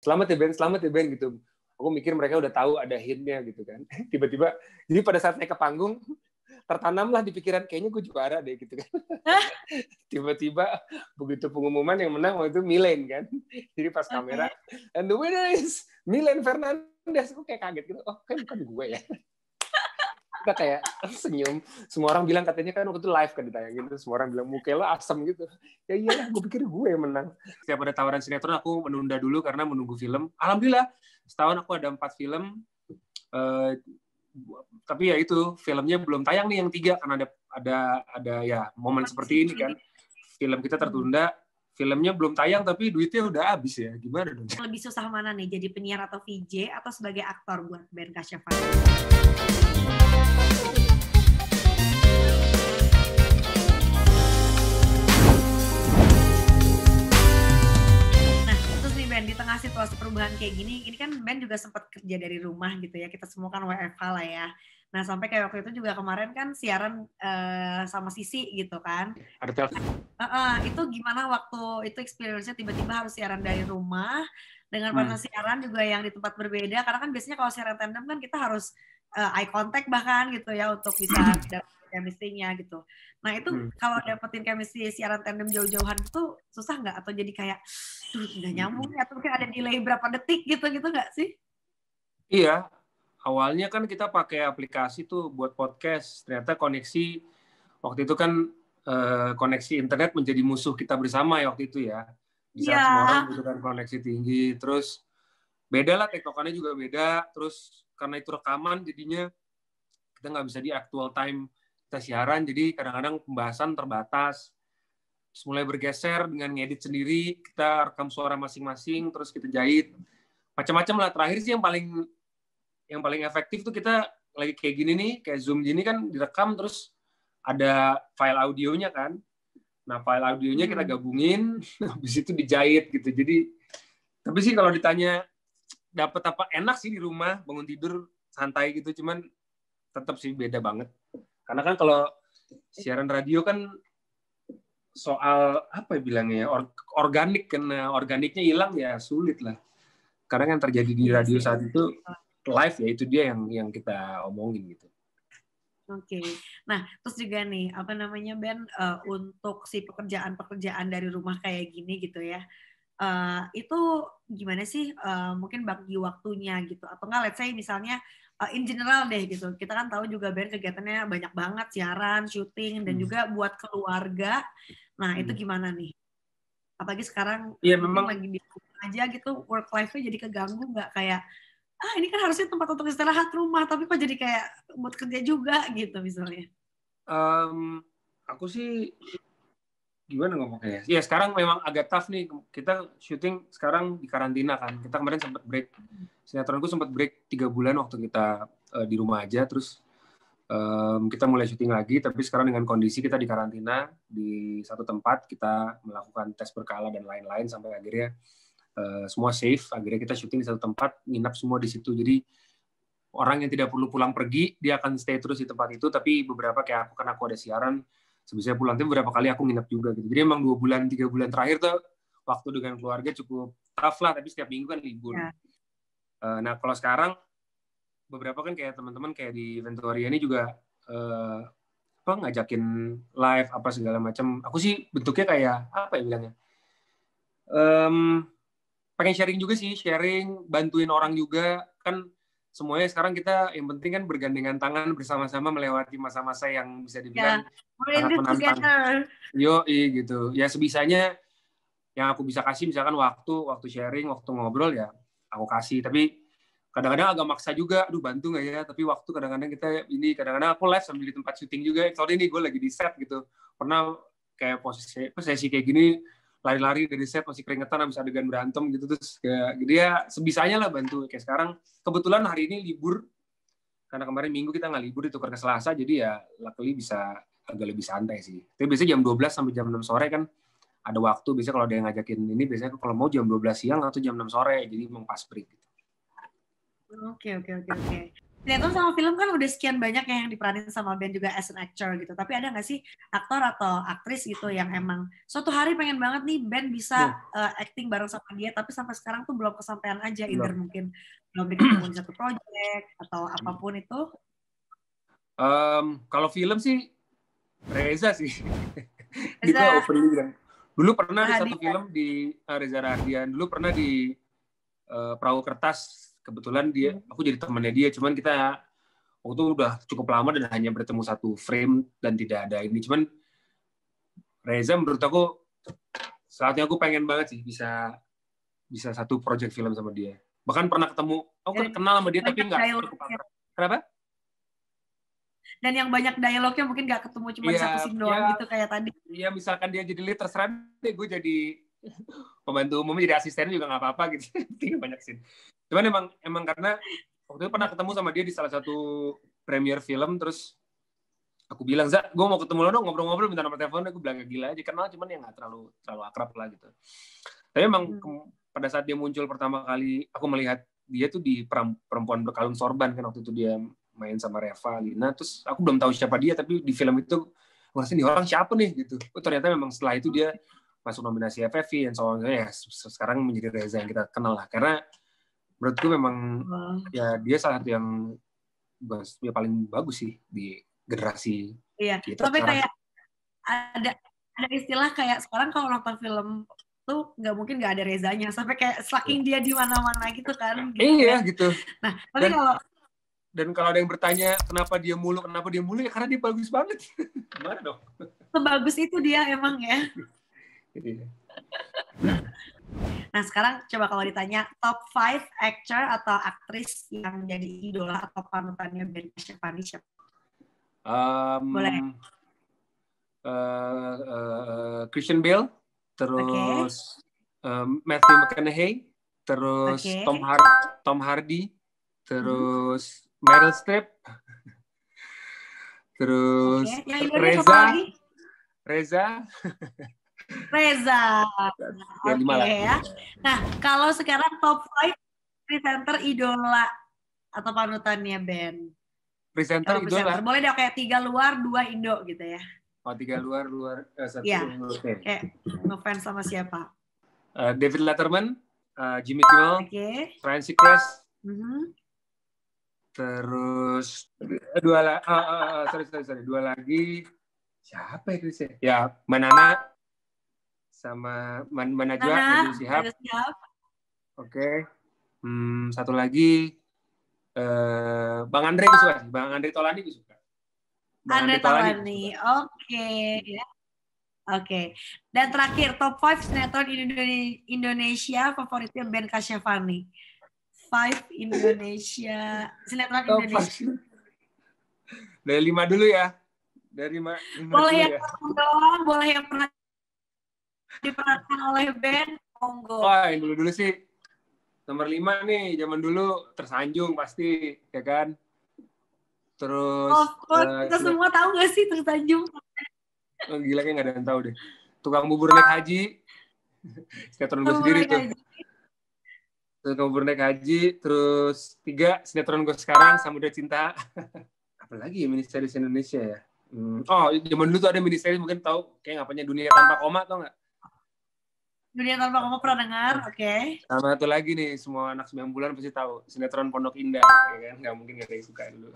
selamat ya Ben gitu. Aku mikir mereka udah tahu ada hintnya gitu kan. Tiba-tiba, jadi pada saat naik ke panggung, tertanamlah di pikiran kayaknya gue juara deh gitu kan. Tiba-tiba begitu pengumuman yang menang waktu itu Milen kan. Jadi pas kamera, and the winner is Milen Fernandez. Aku kayak kaget gitu. Oh, kan bukan gue ya. Kita kayak senyum. Semua orang bilang katanya kan waktu itu live kan ditayangin. Semua orang bilang muka lo asem gitu. Ya iyalah, gue pikir gue yang menang. Setiap ada tawaran sinetron aku menunda dulu karena menunggu film. Alhamdulillah setahun aku ada 4 film. Tapi ya itu filmnya belum tayang nih yang 3 karena ada ya momen seperti ini kan. Film kita tertunda. Filmnya belum tayang tapi duitnya udah habis ya. Gimana dong? Lebih susah mana nih? Jadi penyiar atau VJ atau sebagai aktor buat Ben Kasyafani? Nah, terus nih Ben, di tengah situasi perubahan kayak gini, ini kan Ben juga sempat kerja dari rumah gitu ya. Kita semua kan WFH lah ya. Nah, sampai kayak waktu itu juga kemarin kan siaran sama Sisi gitu kan. Ada itu gimana waktu itu experience-nya tiba-tiba harus siaran dari rumah dengan partner siaran juga yang di tempat berbeda, karena kan biasanya kalau siaran tandem kan kita harus eye contact bahkan gitu ya untuk bisa dapetin chemistry-nya gitu. Nah itu kalau dapetin chemistry siaran tandem jauh-jauhan itu susah nggak? Atau jadi kayak nggak nyambung atau mungkin ada delay berapa detik gitu nggak sih? Iya, awalnya kan kita pakai aplikasi tuh buat podcast. Ternyata koneksi waktu itu kan koneksi internet menjadi musuh kita bersama ya waktu itu ya. Di saat semua orang membutuhkan koneksi tinggi. Terus beda lah, tektokannya juga beda. Terus karena itu rekaman jadinya kita nggak bisa di actual time kita siaran. Jadi kadang-kadang pembahasan terbatas. Terus mulai bergeser dengan ngedit sendiri. Kita rekam suara masing-masing, terus kita jahit. Macam-macam lah. Terakhir sih yang paling efektif tuh kita lagi kayak gini nih, kayak Zoom gini kan direkam terus ada file audionya kan. Nah, file audionya kita gabungin, habis itu dijahit gitu. Jadi, tapi sih kalau ditanya dapat apa, enak sih di rumah, bangun tidur santai gitu, cuman tetap sih beda banget. Karena kan kalau siaran radio kan soal apa ya bilangnya, organik, karena organiknya hilang ya sulit lah. Karena yang terjadi di radio saat itu live ya, itu dia yang kita omongin gitu. Oke. Nah, terus juga nih, apa namanya Ben, untuk si pekerjaan dari rumah kayak gini gitu ya, itu gimana sih mungkin bagi waktunya gitu, atau enggak let's say misalnya in general deh gitu, kita kan tahu juga Ben kegiatannya banyak banget, siaran, syuting, dan juga buat keluarga. Nah, itu gimana nih? Apalagi sekarang memang lagi di rumah aja gitu, work life-nya jadi keganggu nggak, kayak ini kan harusnya tempat untuk istirahat rumah, tapi kok jadi kayak buat kerja juga gitu misalnya. Aku sih gimana ngomongnya? Ya sekarang memang agak tough nih. Kita syuting sekarang di karantina kan. Kita kemarin sempat break. Sinetronku sempat break 3 bulan waktu kita di rumah aja. Terus kita mulai syuting lagi. Tapi sekarang dengan kondisi kita di karantina di satu tempat, kita melakukan tes berkala dan lain-lain sampai akhirnya semua safe. Akhirnya kita syuting di satu tempat, nginap semua di situ. Jadi orang yang tidak perlu pulang pergi, dia akan stay terus di tempat itu. Tapi beberapa kayak aku, kan aku ada siaran, sebisa pulang, tapi beberapa kali aku nginap juga gitu. Jadi emang 2 bulan, 3 bulan terakhir tuh waktu dengan keluarga cukup tough lah, tapi setiap minggu kan libur. Ya. Nah kalau sekarang, beberapa kan kayak teman-teman kayak di Venturia ini juga ngajakin live, apa segala macam. Aku sih bentuknya kayak, apa ya bilangnya, pengen sharing juga sih, sharing, bantuin orang juga. Kan semuanya sekarang kita yang penting kan bergandengan tangan bersama-sama melewati masa-masa yang bisa dibilang sangat menantang. Yoi gitu. Ya sebisanya yang aku bisa kasih, misalkan waktu sharing, waktu ngobrol ya aku kasih. Tapi kadang-kadang agak maksa juga, aduh bantu nggak ya? Tapi waktu kadang-kadang kita ini, kadang-kadang aku live sambil di tempat syuting juga. Sorry nih gue lagi di set gitu. Pernah kayak sesi kayak gini, lari-lari dari set masih keringetan habis adegan berantem gitu, terus kayak dia sebisanya lah bantu. Kayak sekarang kebetulan hari ini libur karena kemarin Minggu kita nggak libur, ditukar ke Selasa, jadi ya luckily bisa agak lebih santai sih. Tapi biasanya jam 12 sampai jam 6 sore kan ada waktu, biasanya kalau ada yang ngajakin ini biasanya kalau mau jam 12 siang atau jam 6 sore, jadi emang pas break gitu. Oke. sinetron sama film kan udah sekian banyak yang diperanin sama Ben juga as an actor gitu. Tapi ada nggak sih aktor atau aktris gitu yang emang suatu hari pengen banget nih Ben bisa acting bareng sama dia, tapi sampai sekarang tuh belum kesampaian aja, either mungkin belum ketemu di satu project atau apapun itu? Kalau film sih Reza sih. Dia opening bilang. Dulu pernah di satu film di Reza Radian. Dulu pernah di Perahu Kertas. Kebetulan aku jadi temannya dia. Cuman kita waktu itu udah cukup lama dan hanya bertemu satu frame dan tidak ada ini. Cuman Reza menurut aku saatnya aku pengen banget sih bisa satu project film sama dia. Bahkan pernah ketemu, aku kenal sama dia tapi nggak cukup akrab. Kenapa? Dan yang banyak dialognya mungkin nggak ketemu cuma di satu scene doang gitu kayak tadi. Iya, misalkan dia jadi lead, terserah deh, gue jadi pembantu umumnya, jadi asisten juga nggak apa-apa gitu. Tinggal banyak scene. Cuman emang karena waktu itu pernah ketemu sama dia di salah satu premiere film, terus aku bilang, Za, gue mau ketemu lo dong, ngobrol-ngobrol, minta nomor teleponnya. Gue bilang, gila aja, kenal, cuman ya nggak terlalu akrab lah gitu. Tapi emang pada saat dia muncul pertama kali, aku melihat dia tuh di Perempuan Berkalung Sorban, kan waktu itu dia main sama Reva Lina, terus aku belum tahu siapa dia, tapi di film itu aku ngerasa nih orang siapa nih gitu. Ternyata memang setelah itu dia masuk nominasi FFI dan soalnya ya sekarang menjadi Reza yang kita kenal lah, karena menurutku memang ya dia salah satu yang paling bagus sih di generasi kita. Sampai kayak ada istilah kayak sekarang kalau nonton film tuh nggak ada Rezanya, sampai kayak saking dia di mana-mana gitu kan. Iya gitu. Nah tapi dan kalau ada yang bertanya kenapa dia mulu ya karena dia bagus banget. Gimana dong? Sebagus itu dia emang ya. Nah sekarang coba kalau ditanya top 5 actor atau aktris yang jadi idola atau panutannya Ben Kasyafani siapa? Boleh. Christian Bale, terus Matthew McConaughey, terus Tom Hardy, terus Meryl Streep, terus Reza. Ya. Nah, kalau sekarang top 5 presenter idola atau panutannya Ben. Presenter idola. Boleh deh kayak 3 luar, 2 Indo gitu ya. Oh, 3 luar, 1 Indo. Kayak ngefans sama siapa? David Letterman, Jimmy Kimmel, Ryan Seacrest. Terus dua lagi siapa ya Chris ya? Manana sama Manajwa Shihab. Oke. Satu lagi Bang Andre gue suka sih. Bang Andre Taulany gue suka. Andre Taulany. Oke. Dan terakhir top 5 sinetron Indonesia favoritnya Ben Kasyafani. 5 Indonesia sinetron Indonesia. Dari 5 dulu ya. Dari 5 boleh yang doang, boleh yang pernah diperankan oleh Ben, monggo. Wah, yang dulu sih nomor 5 nih, zaman dulu Tersanjung pasti, ya kan? Terus kita semua tahu nggak sih Tersanjung? Oh, gila kayak nggak ada yang tahu deh. Tukang bubur naik haji. Sinetron gue sendiri tuh. Tukang bubur naik haji. Terus 3 sinetron gue sekarang, Samudra Cinta. Apalagi ya miniseries Indonesia ya? Oh, zaman dulu tuh ada miniseries mungkin tahu. Kayak ngapanya Dunia Tanpa Koma, tau nggak? Dunia Tanpa Koma pernah dengar, oke. Sama satu lagi nih, semua anak 9 bulan pasti tahu. Sinetron Pondok Indah, ya kan? Nggak mungkin nggak ada yang suka dulu.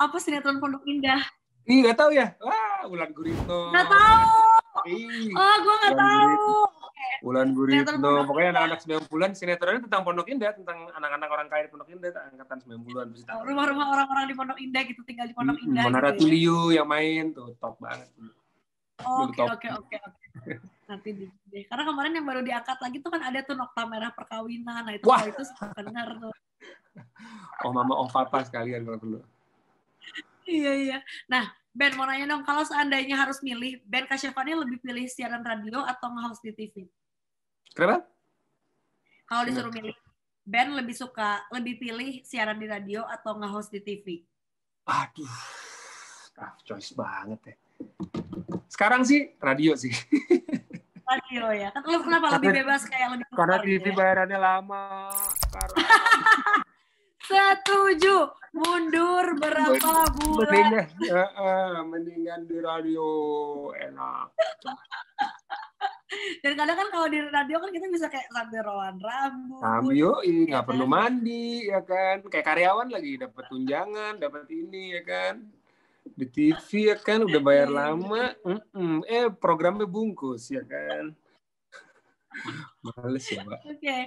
Apa sinetron Pondok Indah? Ih, nggak tahu ya? Wah, Wulan Guritno. Nggak tahu. Gue nggak tahu. Wulan Guritno. Pokoknya anak-anak 9 bulan, sinetronnya tentang Pondok Indah, tentang anak-anak orang kaya di Pondok Indah, angkatan 9 bulan. Rumah-rumah orang-orang di Pondok Indah gitu, tinggal di Pondok Indah. Mona Ratuliu yang main, tuh top banget. Oke. Nanti deh. Karena kemarin yang baru diangkat lagi tuh kan ada tuh Nokta Merah Perkawinan. Nah itu kalau itu suka denger tuh. Oh mama, oh papa sekalian kalau perlu. Iya. Nah, Ben mau nanya dong, kalau seandainya harus milih, Ben Kasyafani lebih pilih siaran radio atau nge-host di TV? Kenapa? Kalau disuruh milih, Ben lebih pilih siaran di radio atau nge-host di TV? Aduh, tough choice banget ya. Sekarang sih radio sih. Radio ya. Kan lu kenapa lebih bebas kayak lebih karena TV bayarannya lama. Setuju. Mundur berapa bulan? Mendingan di radio, enak. Dan kadang kan kalau di radio kan kita bisa kayak sambil rolan rambut. Nggak perlu mandi, ya kan? Kayak karyawan lagi, dapat tunjangan, dapat ini, ya kan? Di TV, ya kan? Udah bayar lama. Programnya bungkus, ya kan? Males ya, Mbak. Oke.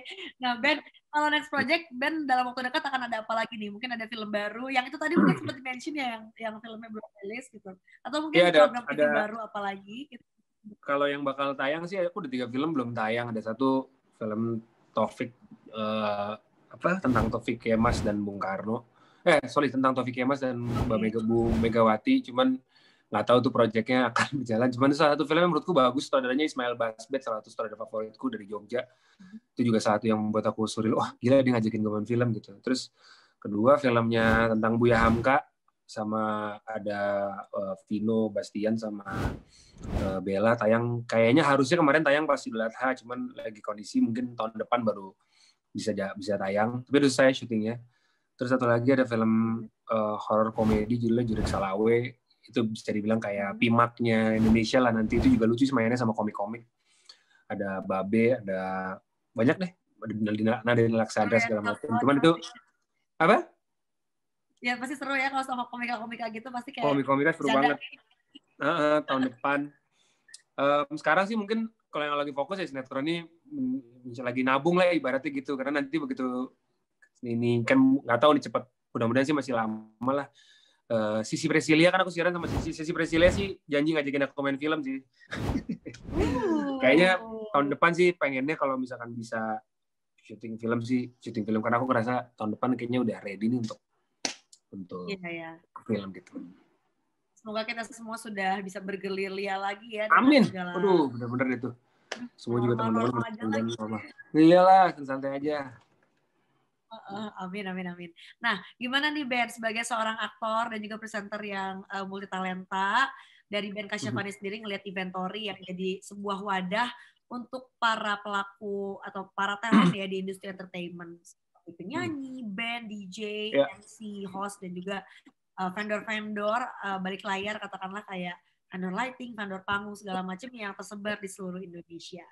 Nah, Ben, kalau next project, Ben dalam waktu dekat akan ada apa lagi nih? Mungkin ada film baru. Yang itu tadi mungkin sempat di-mention ya, yang filmnya belum rilis gitu. Atau mungkin program TV baru apa lagi gitu. Kalau yang bakal tayang sih, aku udah 3 film belum tayang. Ada satu film Taufik, tentang Taufik Kemas dan Bung Karno. Tentang Taufik Kemas dan Mbak Megawati. Cuman nggak tahu tuh proyeknya akan berjalan. Cuman salah satu film yang menurutku bagus, sutradaranya Ismail Basbet, salah satu sutradara favoritku dari Jogja. Itu juga salah satu yang membuat aku surreal. Wah, gila dia ngajakin gue main film gitu. Terus kedua filmnya tentang Buya Hamka, sama ada Vino Bastian sama Bella tayang. Kayaknya harusnya kemarin tayang pas Idul Adha, cuman lagi kondisi mungkin tahun depan baru bisa tayang. Tapi udah saya syutingnya. Terus satu lagi ada film horror komedi judulnya Jurik Salawe. Itu bisa dibilang kayak Pimaknya Indonesia lah nanti. Itu juga lucu mainnya sama komik-komik. Ada Babe, ada banyak deh. Ada Nadine Laksandra segala macam. Cuman itu apa? Ya pasti seru ya kalau sama komika-komika gitu, pasti kayak komika seru banget. Tahun depan. Sekarang sih mungkin kalau yang lagi fokus ya sinetron ini lagi nabung lah ibaratnya gitu, karena nanti begitu ini kan nggak tahu nih cepat, mudah-mudahan sih masih lama lah. Sisi Presilia kan aku siaran sama Sisi Presilia sih janji ngajakin aku main film sih. Kayaknya tahun depan sih pengennya kalau misalkan bisa syuting film karena aku ngerasa tahun depan kayaknya udah ready nih untuk film gitu. Semoga kita semua sudah bisa bergerilya lagi ya. Amin. Aduh, benar-benar itu. Semua juga teman-teman. Iyalah, santai aja. Amin. Nah, gimana nih Ben sebagai seorang aktor dan juga presenter yang multi talenta, dari Ben Kasyafani sendiri ngelihat Inventory yang jadi sebuah wadah untuk para pelaku atau para talent ya di industri entertainment, seperti penyanyi, band, DJ, MC, host, dan juga vendor-vendor balik layar, katakanlah kayak vendor lighting, vendor panggung, segala macam yang tersebar di seluruh Indonesia.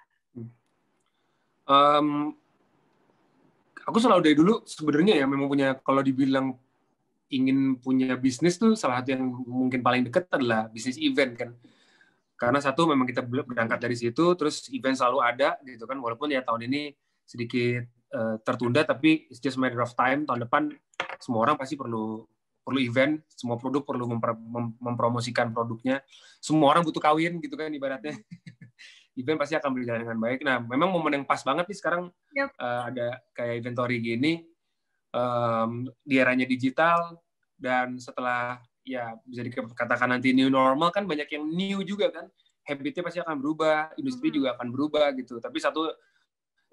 Aku selalu dari dulu sebenarnya ya memang punya, kalau dibilang ingin punya bisnis tuh salah satu yang mungkin paling dekat adalah bisnis event kan. Karena satu memang kita berangkat dari situ, terus event selalu ada gitu kan, walaupun ya tahun ini sedikit tertunda, tapi it's just a matter of time. Tahun depan semua orang pasti perlu event, semua produk perlu mempromosikan produknya, semua orang butuh kawin gitu kan ibaratnya. Event pasti akan berjalan dengan baik. Nah, memang momen yang pas banget nih sekarang. Ada kayak Inventory gini, di eranya digital, dan setelah ya bisa dikatakan nanti new normal kan, banyak yang new juga kan, habitnya pasti akan berubah, industri juga akan berubah gitu. Tapi satu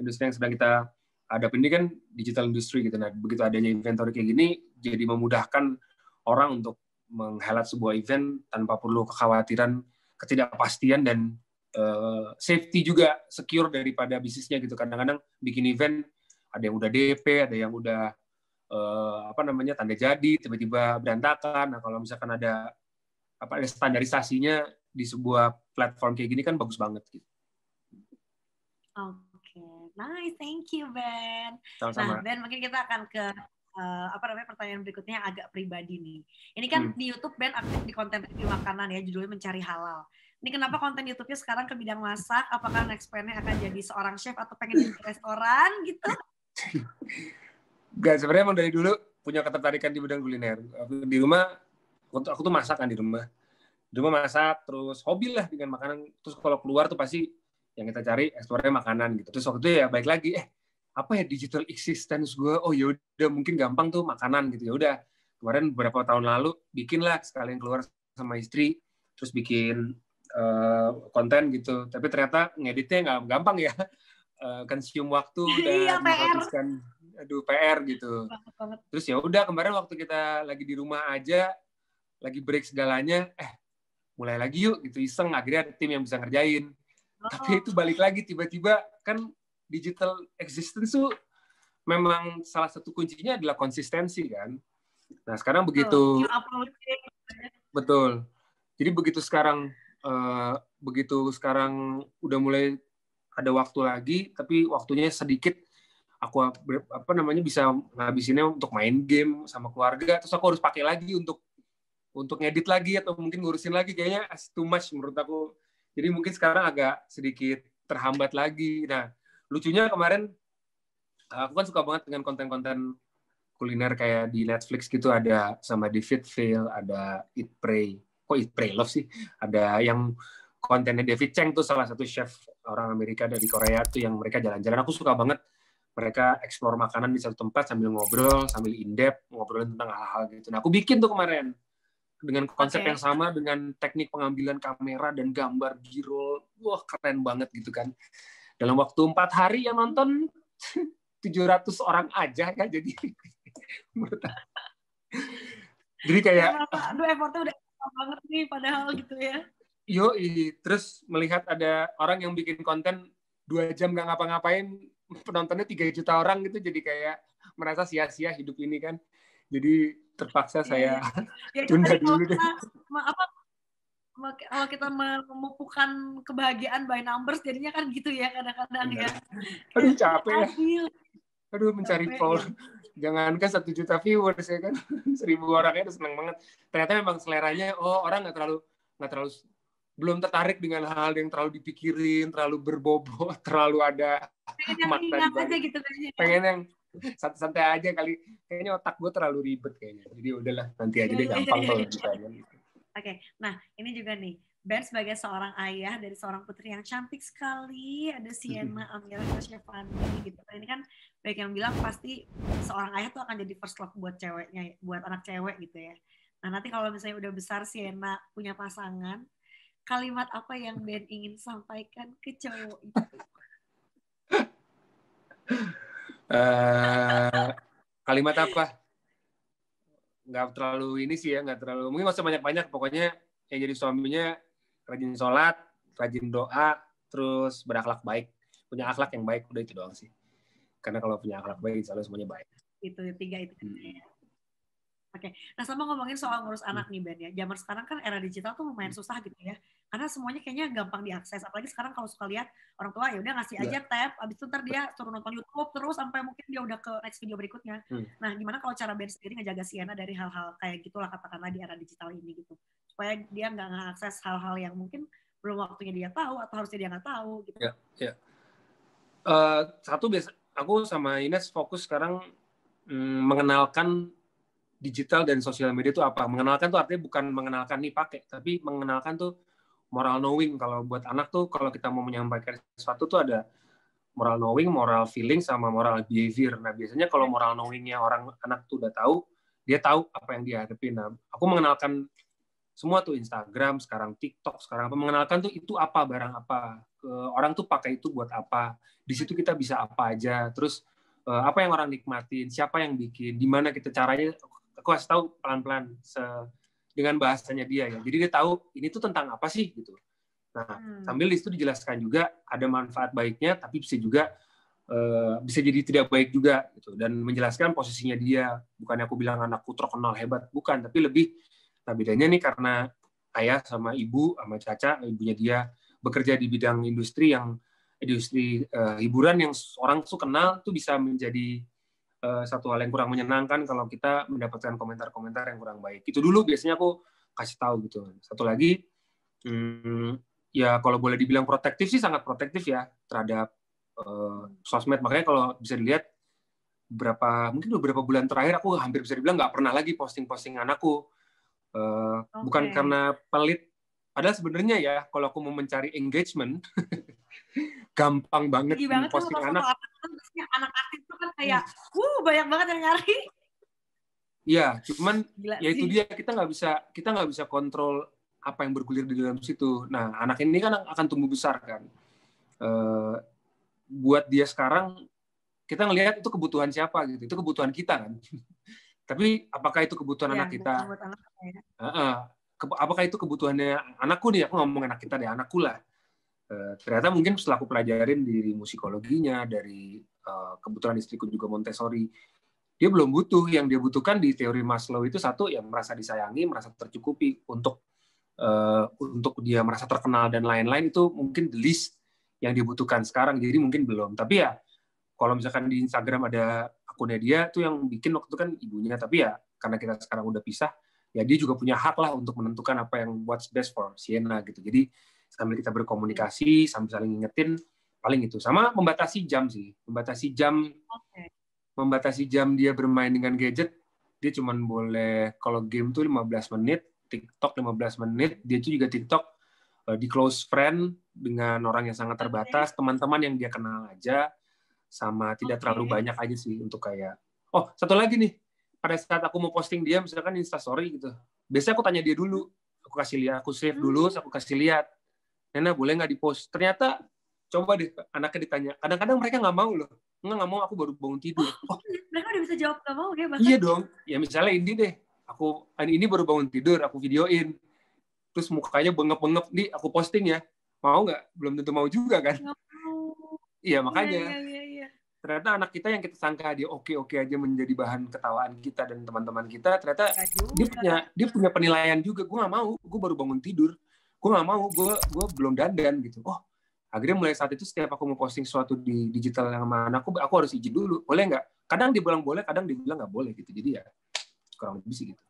industri yang sedang kita hadapi ini kan digital industry gitu. Nah, begitu adanya Inventory kayak gini, jadi memudahkan orang untuk menghelat sebuah event tanpa perlu kekhawatiran, ketidakpastian, dan safety juga, secure daripada bisnisnya gitu. Kadang-kadang bikin event ada yang udah DP, ada yang udah tanda jadi, tiba-tiba berantakan. Nah, kalau misalkan ada standarisasinya di sebuah platform kayak gini kan bagus banget gitu. Oke, nice, thank you Ben. Sama-sama. Nah Ben, mungkin kita akan ke pertanyaan berikutnya yang agak pribadi nih. Ini kan di YouTube Ben aktif di konten review makanan ya, judulnya Mencari Halal. Ini kenapa konten YouTube-nya sekarang ke bidang masak? Apakah next plan-nya akan jadi seorang chef atau pengen di restoran gitu? Gak, sebenarnya emang dari dulu punya ketertarikan di bidang kuliner. Di rumah, aku tuh masak kan di rumah. Di rumah masak, terus hobi lah dengan makanan. Terus kalau keluar tuh pasti yang kita cari eksplornya makanan gitu. Terus waktu itu ya baik lagi, apa ya digital existence gue? Oh yaudah mungkin gampang tuh makanan gitu. Ya udah, kemarin beberapa tahun lalu bikin lah sekalian keluar sama istri, terus bikin konten gitu. Tapi ternyata ngeditnya nggak gampang ya. Consume waktu dan menghabiskan PR gitu. Terus ya udah, kemarin waktu kita lagi di rumah aja, lagi break segalanya, mulai lagi yuk gitu, iseng, akhirnya ada tim yang bisa ngerjain. Tapi itu balik lagi tiba-tiba kan digital existence tuh memang salah satu kuncinya adalah konsistensi kan. Nah sekarang begitu, betul. Jadi begitu sekarang udah mulai ada waktu lagi, tapi waktunya sedikit, aku bisa ngabisinnya untuk main game sama keluarga, terus aku harus pakai lagi untuk ngedit lagi atau mungkin ngurusin lagi, kayaknya too much menurut aku. Jadi mungkin sekarang agak sedikit terhambat lagi. Nah, lucunya kemarin aku kan suka banget dengan konten-konten kuliner kayak di Netflix gitu, ada sama David Phil, ada Eat Pray. Kok Eat Pray Love sih? Ada yang kontennya David Chang tuh, salah satu chef orang Amerika dari Korea tuh, yang mereka jalan-jalan. Aku suka banget mereka explore makanan di satu tempat sambil ngobrol, sambil in-depth, ngobrolin tentang hal-hal gitu. Nah, aku bikin tuh kemarin dengan konsep yang sama, dengan teknik pengambilan kamera dan gambar B-roll. Wah, keren banget gitu kan. Dalam waktu 4 hari yang nonton 700 orang aja ya, jadi jadi kayak aduh, effortnya udah banget nih padahal gitu ya. Terus melihat ada orang yang bikin konten 2 jam nggak ngapa-ngapain, penontonnya 3 juta orang gitu, jadi kayak merasa sia-sia hidup ini kan. Jadi terpaksa saya tunda dulu deh. Kalau kita memupukkan kebahagiaan by numbers, jadinya kan gitu ya kadang-kadang ya. Aduh capek ya. Aduh mencari follower. Jangankan 1 juta viewers ya kan, 1.000 orangnya udah seneng banget. Ternyata memang seleranya, orang nggak terlalu belum tertarik dengan hal yang terlalu dipikirin, terlalu berbobot, terlalu ada makna di balik. Gitu, pengen yang santai aja kali. Kayaknya otak gue terlalu ribet kayaknya. Jadi udahlah, nanti aja deh, gampang kalau ditanya. Oke, nah ini juga nih, Ben sebagai seorang ayah dari seorang putri yang cantik sekali, ada Sienna Amira Syafani gitu. Ini kan baik yang bilang pasti seorang ayah tuh akan jadi first love buat ceweknya, buat anak cewek gitu ya. Nah nanti kalau misalnya udah besar Sienna punya pasangan, kalimat apa yang Ben ingin sampaikan ke cowok itu? Kalimat apa? Nggak terlalu ini sih ya, nggak terlalu, mungkin nggak usah banyak-banyak, pokoknya yang jadi suaminya rajin sholat, rajin doa, terus berakhlak baik, punya akhlak yang baik, udah itu doang sih. Karena kalau punya akhlak baik, insya Allah semuanya baik. Itu 3 itu. Oke, nah sama ngomongin soal ngurus anak nih Ben ya, zaman sekarang kan era digital tuh lumayan susah gitu ya, karena semuanya kayaknya gampang diakses, apalagi sekarang kalau suka lihat orang tua ya udah ngasih aja tab, abis itu ntar dia suruh nonton YouTube terus sampai mungkin dia udah ke next video berikutnya. Nah gimana kalau cara Ben sendiri ngejaga Sienna dari hal-hal kayak gitulah, katakanlah di era digital ini gitu, supaya dia nggak ngakses hal-hal yang mungkin belum waktunya dia tahu atau harusnya dia nggak tahu gitu. Ya. Satu biasa, aku sama Ines fokus sekarang mengenalkan digital dan sosial media itu apa. Mengenalkan tuh artinya bukan mengenalkan nih pakai, tapi mengenalkan tuh moral knowing. Kalau buat anak tuh, kalau kita mau menyampaikan sesuatu tuh ada moral knowing, moral feeling, sama moral behavior. Nah biasanya kalau moral knowingnya anak tuh udah tahu, dia tahu apa yang dia hadapin. Nah aku mengenalkan semua tuh, Instagram, sekarang TikTok, sekarang apa, mengenalkan tuh itu apa, barang apa, orang tuh pakai itu buat apa, di situ kita bisa apa aja, terus apa yang orang nikmatin, siapa yang bikin, di mana kita caranya, aku kasih tahu pelan-pelan dengan bahasanya dia ya. Jadi dia tahu ini tuh tentang apa sih gitu. Nah, sambil di situ dijelaskan juga ada manfaat baiknya, tapi bisa juga bisa jadi tidak baik juga gitu. Dan menjelaskan posisinya dia. Bukannya aku bilang anakku terkenal hebat, bukan, tapi lebih, nah bedanya nih karena ayah sama ibu sama Caca, ibunya dia bekerja di bidang industri hiburan yang orang tuh kenal, tuh bisa menjadi satu hal yang kurang menyenangkan kalau kita mendapatkan komentar-komentar yang kurang baik. Itu dulu biasanya aku kasih tahu gitu. Satu lagi, ya kalau boleh dibilang protektif sih, sangat protektif ya terhadap sosmed. Makanya kalau bisa dilihat mungkin beberapa bulan terakhir aku hampir bisa dibilang nggak pernah lagi posting anakku. Bukan karena pelit, padahal sebenarnya ya kalau aku mau mencari engagement gampang banget posting anak. Anak aktif itu kan kayak banyak banget yang nyari. Iya, cuman ya itu dia, kita nggak bisa kontrol apa yang bergulir di dalam situ. Nah, anak ini kan akan tumbuh besar kan. Buat dia sekarang, kita ngelihat itu kebutuhan siapa gitu, itu kebutuhan kita kan. Tapi apakah itu kebutuhan anak kita? Apakah itu kebutuhannya anakku nih? Aku ngomong anak kita deh, anakku lah. Ternyata mungkin setelah aku pelajarin dari musikologinya, dari kebetulan istriku juga Montessori, dia belum butuh. Yang dia butuhkan di teori Maslow itu satu, yang merasa disayangi, merasa tercukupi untuk dia merasa terkenal dan lain-lain, itu mungkin the least yang dibutuhkan sekarang. Jadi mungkin belum. Tapi ya kalau misalkan di Instagram ada akunnya dia tuh yang bikin waktu itu kan ibunya. Tapi ya karena kita sekarang udah pisah, ya dia juga punya hak lah untuk menentukan apa yang what's best for Sienna gitu. Jadi sambil kita berkomunikasi, sambil saling ngingetin, paling itu. Sama membatasi jam sih. Membatasi jam dia bermain dengan gadget. Dia cuma boleh, kalau game tuh 15 menit, TikTok 15 menit, dia tuh juga TikTok di close friend dengan orang yang sangat terbatas, teman-teman yang dia kenal aja, sama tidak terlalu banyak aja sih untuk kayak, oh satu lagi nih, pada saat aku mau posting dia, misalkan Instastory gitu, biasanya aku tanya dia dulu, aku kasih lihat, aku save dulu, aku kasih lihat, Nena boleh nggak di-post? Ternyata, coba deh anaknya ditanya, kadang-kadang mereka nggak mau loh, nggak mau, aku baru bangun tidur. Oh, mereka udah bisa jawab nggak mau ya bahkan? Iya dong, ya misalnya ini deh, ini baru bangun tidur, aku videoin, terus mukanya bengep-bengep, nih aku posting ya, mau nggak? Belum tentu mau juga kan? Nggak mau. Iya makanya. Iya. Ternyata anak kita yang kita sangka dia oke-oke aja menjadi bahan ketawaan kita dan teman-teman kita, ternyata dia punya penilaian juga. Gue nggak mau, gue baru bangun tidur, gue nggak mau, gue belum dandan gitu. Oh, akhirnya mulai saat itu setiap aku mau posting sesuatu di digital yang mana aku harus izin dulu, boleh nggak? Kadang dia bilang boleh, kadang dia bilang nggak boleh gitu. Jadi ya kurang lebih sih gitu.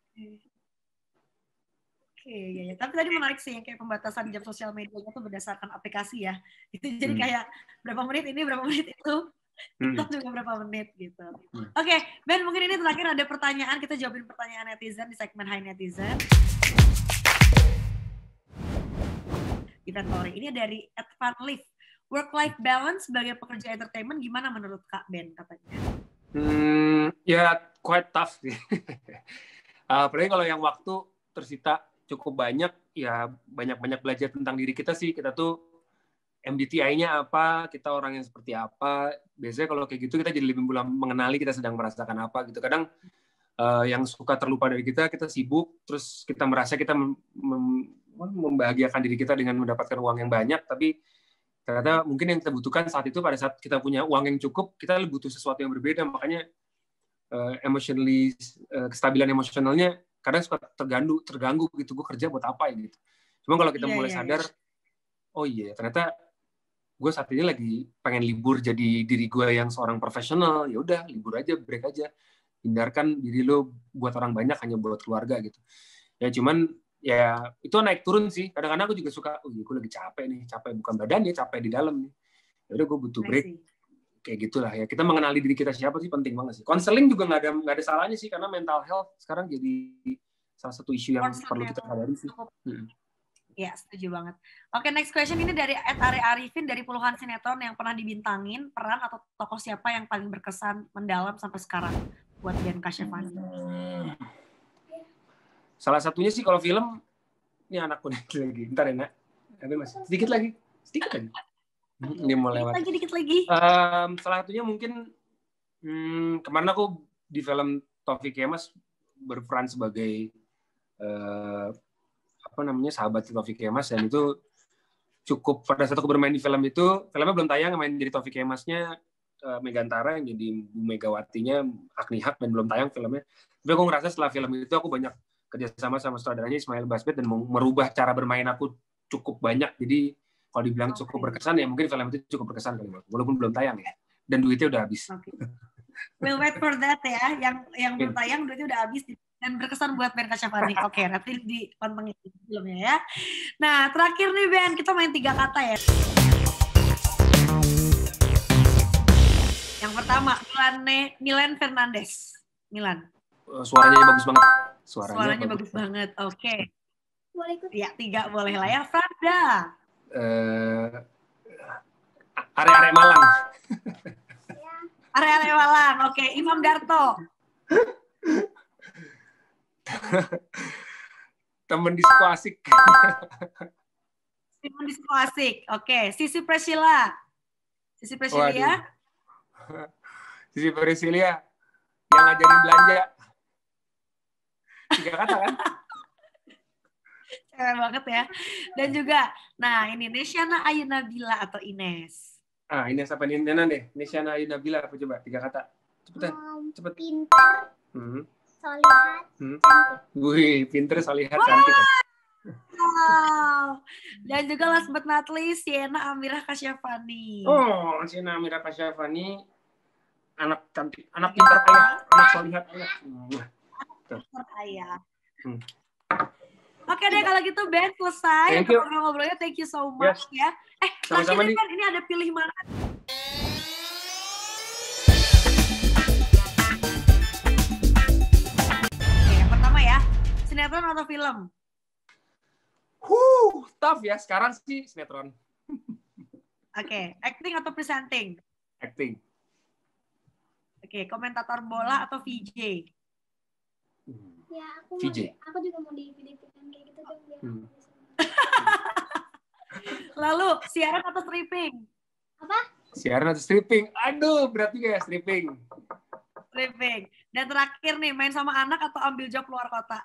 Oke, ya. Tapi tadi menarik sih yang kayak pembatasan jam sosial medianya tuh berdasarkan aplikasi ya. Itu jadi kayak berapa menit ini, berapa menit itu. TikTok juga berapa menit gitu. Oke, Ben, mungkin ini terakhir ada pertanyaan. Kita jawabin pertanyaan netizen di segmen Hai Netizen. Inventory. Ini dari @vanlive. Work-life balance sebagai pekerja entertainment gimana menurut Kak Ben katanya? Ya quite tough sih. Apalagi kalau yang waktu tersita cukup banyak, ya banyak-banyak belajar tentang diri kita sih. Kita tuh MBTI-nya apa, kita orang yang seperti apa. Biasanya kalau kayak gitu kita jadi lebih mulai mengenali kita sedang merasakan apa gitu. Kadang yang suka terlupa dari kita sibuk, terus kita merasa kita membahagiakan diri kita dengan mendapatkan uang yang banyak, tapi ternyata mungkin yang kita butuhkan saat itu, pada saat kita punya uang yang cukup, kita lebih butuh sesuatu yang berbeda. Makanya kestabilan emosionalnya kadang suka terganggu gitu. Gue kerja buat apa ya gitu. Cuma kalau kita mulai sadar, oh iya ternyata gue saat ini lagi pengen libur jadi diri gue yang seorang profesional, ya udah libur aja, break aja, hindarkan diri lo buat orang banyak, hanya buat keluarga gitu. Ya cuman ya itu naik turun sih. Kadang-kadang aku juga suka, oh iya gue lagi capek nih, capek bukan badannya, capek di dalam nih. Ya udah gue butuh break. Kayak gitulah ya. Kita mengenali diri kita siapa sih penting banget sih. Konseling juga nggak ada salahnya sih, karena mental health sekarang jadi salah satu isu yang perlu kita sadari sih. Ya, setuju banget. Oke, next question ini dari @Are Arifin, dari puluhan sinetron yang pernah dibintangin, peran atau tokoh siapa yang paling berkesan mendalam sampai sekarang buat Ben Kasyafani? Salah satunya sih kalau film, ini anakku lagi. Bentar ya, Nak. Tapi masih sedikit lagi. Ini mau lewat. Dikit lagi. Salah satunya mungkin kemarin aku di film Taufik Kemas berperan sebagai sahabat Taufik Kemas, dan itu cukup, pada saat aku bermain di film itu, filmnya belum tayang, main jadi Taufik Kemasnya Megantara yang jadi Bu Megawatinya Agni Haq, dan belum tayang filmnya. Tapi aku ngerasa setelah film itu aku banyak kerjasama sama sutradaranya Ismail Basbet dan merubah cara bermain aku cukup banyak. Jadi kalau dibilang cukup berkesan, ya mungkin film itu cukup berkesan kali, walaupun belum tayang ya, dan duitnya udah habis. We'll wait for that ya, yang belum tayang duitnya udah habis dan berkesan buat Ben Kasyafani. Oke, nanti dipantengin filmnya ya. Nah, terakhir nih Ben, kita main 3 kata ya. Yang pertama, Milan Fernandes. Milan. Suaranya bagus banget. Suaranya bagus banget. Oke. Boleh ikut? Ya, 3 boleh lah ya. Franda. Are-are Malang. Are-are Malang. Oke, Imam Darto. Temen di Suku Asik. Temen di Suku Asik. Oke, Sisi Priscilla. Sisi Priscilla. Sisi Priscilla yang ngajarin belanja. 3 kata kan? Cewek banget ya. Dan juga, nah ini Nesyana Ayu Nabila atau Ines. Ines apa nih? Nena deh. Nesyana Ayu Nabila apa coba? 3 kata. Cepetan. Cepet. Pinter, solihat, cantik. Wih, pinter, solihat, cantik. Wow. Dan juga last but not least, Sienna Amirah Kasyafani. Oh, Sienna Amirah Kasyafani, anak cantik, anak pintar ayah, anak solihat ayah. Ayah. Oke deh kalau gitu Ben selesai ngobrol-ngobrolnya. Thank you so much ya. Sama-sama nih Ben, ini ada pilih mana? Oke, yang pertama ya, sinetron atau film? Tough ya. Sekarang sih sinetron. Oke, acting atau presenting? Acting. Oke, komentator bola atau VJ? Ya, VJ. Aku juga mau dipilih-pilihkan kayak gitu dong biar aku bisa. Lalu, siaran atau stripping? Apa? Siaran atau stripping? Aduh, berat juga ya stripping. Stripping. Dan terakhir nih, main sama anak atau ambil job luar kota?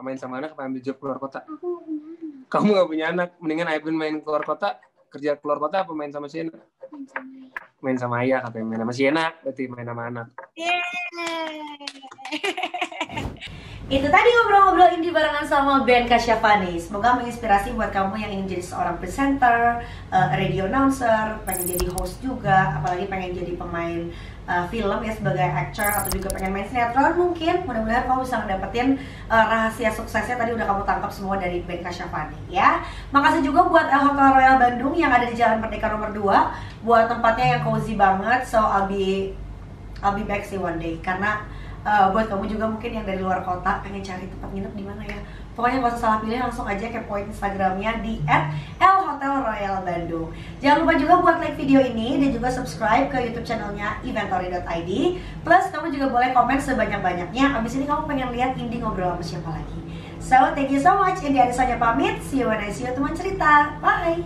Main sama anak apa ambil job keluar kota? Aku gak punya anak. Kamu gak punya anak. Mendingan Aibin main keluar kota, kerja keluar kota apa main sama Sienna? Main sama ayah. Main sama ayah katanya. Main sama Sienna, berarti main sama anak. Itu tadi ngobrol-ngobrol indie barengan sama Ben Kasyafani. Semoga menginspirasi buat kamu yang ingin jadi seorang presenter, radio announcer, pengen jadi host juga, apalagi pengen jadi pemain film ya sebagai actor, atau juga pengen main sinetron mungkin. Mudah-mudahan kamu bisa ngedapetin rahasia suksesnya tadi udah kamu tangkap semua dari Ben Kasyafani ya. Makasih juga buat Hotel Royal Bandung yang ada di Jalan Merdeka nomor 2, buat tempatnya yang cozy banget. So I'll be back sih one day, karena buat kamu juga mungkin yang dari luar kota pengen cari tempat nginep di mana ya, pokoknya gak usah salah pilih, langsung aja kepoin Instagramnya di @lhotelroyalbandung. Jangan lupa juga buat like video ini dan juga subscribe ke YouTube channelnya inventory.id. Plus kamu juga boleh komen sebanyak-banyaknya. Abis ini kamu pengen lihat Indi ngobrol sama siapa lagi. So thank you so much. Indi Anisanya pamit. See you when I see you teman cerita. Bye.